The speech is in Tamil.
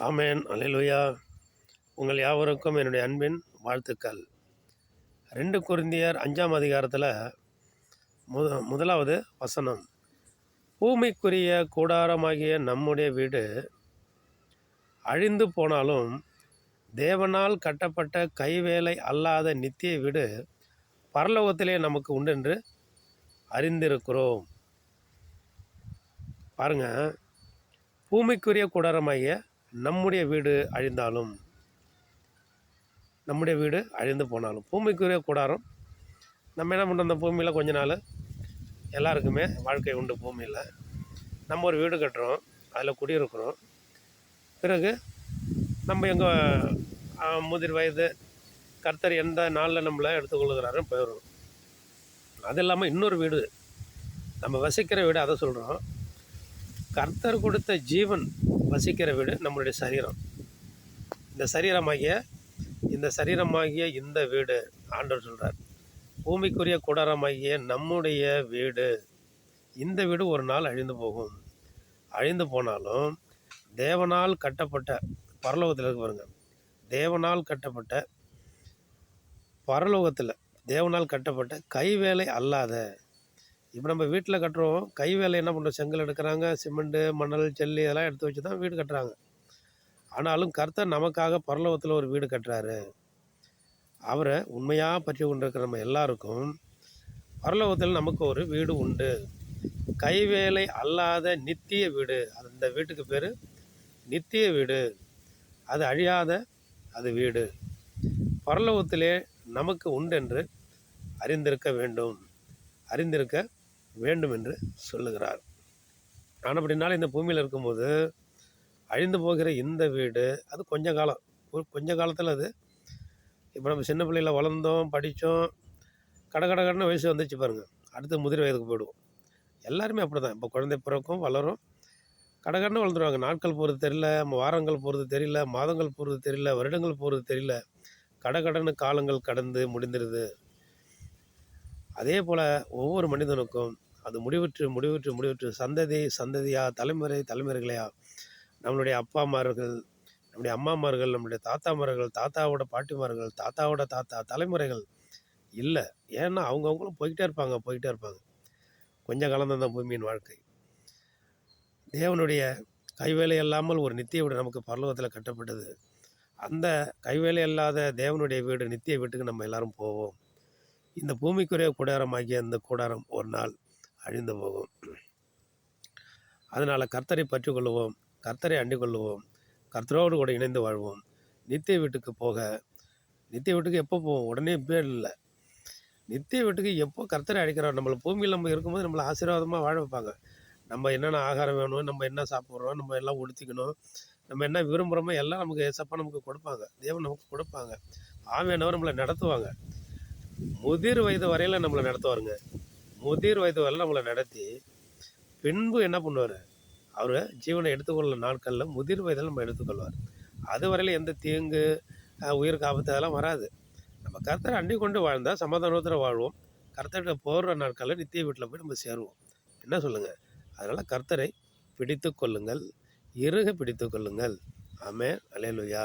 ஆமேன், அல்லேலூயா. உங்கள் யாவருக்கும் என்னுடைய அன்பின் வாழ்த்துக்கள். 2 கொரிந்தியர் 5ஆம் அதிகாரத்தில் முதலாவது வசனம், பூமிக்குரிய கூடாரமாகிய நம்முடைய வீடு அழிந்து போனாலும் தேவனால் கட்டப்பட்ட கைவேலை அல்லாத நித்திய வீடு பரலோகத்திலே நமக்கு உண்டென்று அறிந்திருக்கிறோம். பாருங்கள், பூமிக்குரிய கூடாரமாகிய நம்முடைய வீடு அழிந்தாலும், நம்முடைய வீடு அழிந்து போனாலும், பூமிக்குரிய கூடாரம் நம்ம என்ன பண்ணுறோம்? அந்த பூமியில் கொஞ்ச நாள் எல்லாருக்குமே வாழ்க்கை உண்டு. பூமியில் நம்ம ஒரு வீடு கட்டுறோம், அதில் குடியிருக்கிறோம். பிறகு நம்ம எங்கள் முதிர் வயது கர்த்தர் எந்த நாளில் நம்மளை எடுத்துக்கொள்கிறாருன்னு போயிடும். அது இல்லாமல் இன்னொரு வீடு, நம்ம வசிக்கிற வீடு, அதை சொல்கிறோம். கர்த்தர் கொடுத்த ஜீவன் வசிக்கிற வீடு நம்மளுடைய சரீரம். இந்த சரீரமாகிய இந்த வீடு ஆண்டவர் சொல்கிறார், பூமிக்குரிய கூடாரமாகிய நம்முடைய வீடு, இந்த வீடு ஒரு நாள் அழிந்து போகும். அழிந்து போனாலும் தேவனால் கட்டப்பட்ட, பரலோகத்தில் இருக்கு பாருங்க, தேவனால் கட்டப்பட்ட, பரலோகத்தில் தேவனால் கட்டப்பட்ட கைவேலை அல்லாத, இப்போ நம்ம வீட்டில் கட்டுறோம், கைவேலை என்ன பண்ணுறோம்? செங்கல் எடுக்கிறாங்க, சிமெண்ட்டு, மணல், ஜல்லி இதெல்லாம் எடுத்து வச்சு தான் வீடு கட்டுறாங்க. ஆனாலும் கர்த்தர் நமக்காக பரலோகத்தில் ஒரு வீடு கட்டுறாரு. அவரை உண்மையாக பற்றி கொண்டிருக்கிற நம்ம எல்லாருக்கும் பரலோகத்தில் நமக்கு ஒரு வீடு உண்டு. கைவேலை அல்லாத நித்திய வீடு. அந்த வீட்டுக்கு பேர் நித்திய வீடு. அது அழியாத அது வீடு பரலோகத்திலே நமக்கு உண்டென்று அறிந்திருக்க வேண்டும் என்று சொல்லுகிறார். ஆனால் அப்படின்னாலும் இந்த பூமியில் இருக்கும்போது அழிந்து போகிற இந்த வீடு அது கொஞ்ச காலத்தில் அது, இப்போ நம்ம சின்ன பிள்ளையில் வளர்ந்தோம், படித்தோம், கடன்னு வயசு வந்துச்சு பாருங்கள், அடுத்து முதிர் வயதுக்கு போயிடுவோம். எல்லாருமே அப்படி தான். இப்போ குழந்தை பிறக்கும், வளரும், கடன்னு வளர்ந்துருவாங்க. நாட்கள் போகிறது தெரியல, வாரங்கள் போகிறது தெரியல, மாதங்கள் போகிறது தெரியல, வருடங்கள் போகிறது தெரியல, கடன்னு காலங்கள் கடந்து முடிந்துடுது. அதே போல் ஒவ்வொரு மனிதனுக்கும் அது முடிவுற்று சந்ததியாக, தலைமுறைகளையாக நம்மளுடைய அப்பாமார்கள், நம்முடைய அம்மாமார்கள், நம்முடைய தாத்தாமார்கள், தாத்தாவோட பாட்டிமார்கள், தாத்தாவோட தாத்தா, தலைமுறைகள் இல்லை. ஏன்னா அவங்கவுங்களும் போய்கிட்டே இருப்பாங்க. கொஞ்ச காலம்தான் தான் பூமியின் வாழ்க்கை. தேவனுடைய கைவேலை இல்லாமல் ஒரு நித்திய வீடு நமக்கு பரலோகத்தில் கட்டப்பட்டது. அந்த கைவேலை இல்லாத தேவனுடைய வீடு, நித்திய வீட்டுக்கு நம்ம எல்லாரும் போவோம். இந்த பூமிக்குரிய கூடாரமாகிய அந்த கூடாரம் ஒரு நாள் அழிந்து போகும். அதனால் கர்த்தரை பற்றி கொள்ளுவோம், கர்த்தரை அண்டிக் கொள்ளுவோம், கர்த்தரோடு கூட இணைந்து வாழ்வோம். நித்திய வீட்டுக்கு எப்போ போவோம்? உடனே இப்பே இல்லை. நித்திய வீட்டுக்கு எப்போ கர்த்தரை அழைக்கிறோம்? நம்மளை பூமியில் நம்ம இருக்கும்போது நம்மளை ஆசீர்வாதமாக வாழ வைப்பாங்க. நம்ம என்னென்ன ஆகாரம் வேணும், நம்ம என்ன சாப்பிட்றோம், நம்ம எல்லாம் உடுத்திக்கணும், நம்ம என்ன விரும்புகிறோமோ எல்லாம் நமக்கு ஏசப்பா நமக்கு கொடுப்பாங்க. தேவன் நமக்கு கொடுப்பாங்க. ஆவியானவர் நம்மளை நடத்துவாங்க. முதிர் வயது வரையில் நம்மளை நடத்துவாருங்க. முதிர் வயது வரையில் நம்மளை நடத்தி பின்பு என்ன பண்ணுவார்? அவர் ஜீவனை எடுத்துக்கொள்ள நாட்களில் முதிர் வயதில் நம்ம எடுத்துக்கொள்வார். அது வரையில் எந்த தீங்கு, உயிருக்கு ஆபத்து அதெல்லாம் வராது. நம்ம கர்த்தரை அண்டிக் கொண்டு வாழ்ந்தால் சமாதானத்தில் வாழ்வோம். கர்த்தர்கிட்ட போகிற நாட்களில் நித்திய வீட்டில் போய் நம்ம சேருவோம். என்ன சொல்லுங்கள்? அதனால் கர்த்தரை பிடித்து கொள்ளுங்கள், இறுக பிடித்து கொள்ளுங்கள். ஆமென், அல்லேலூயா.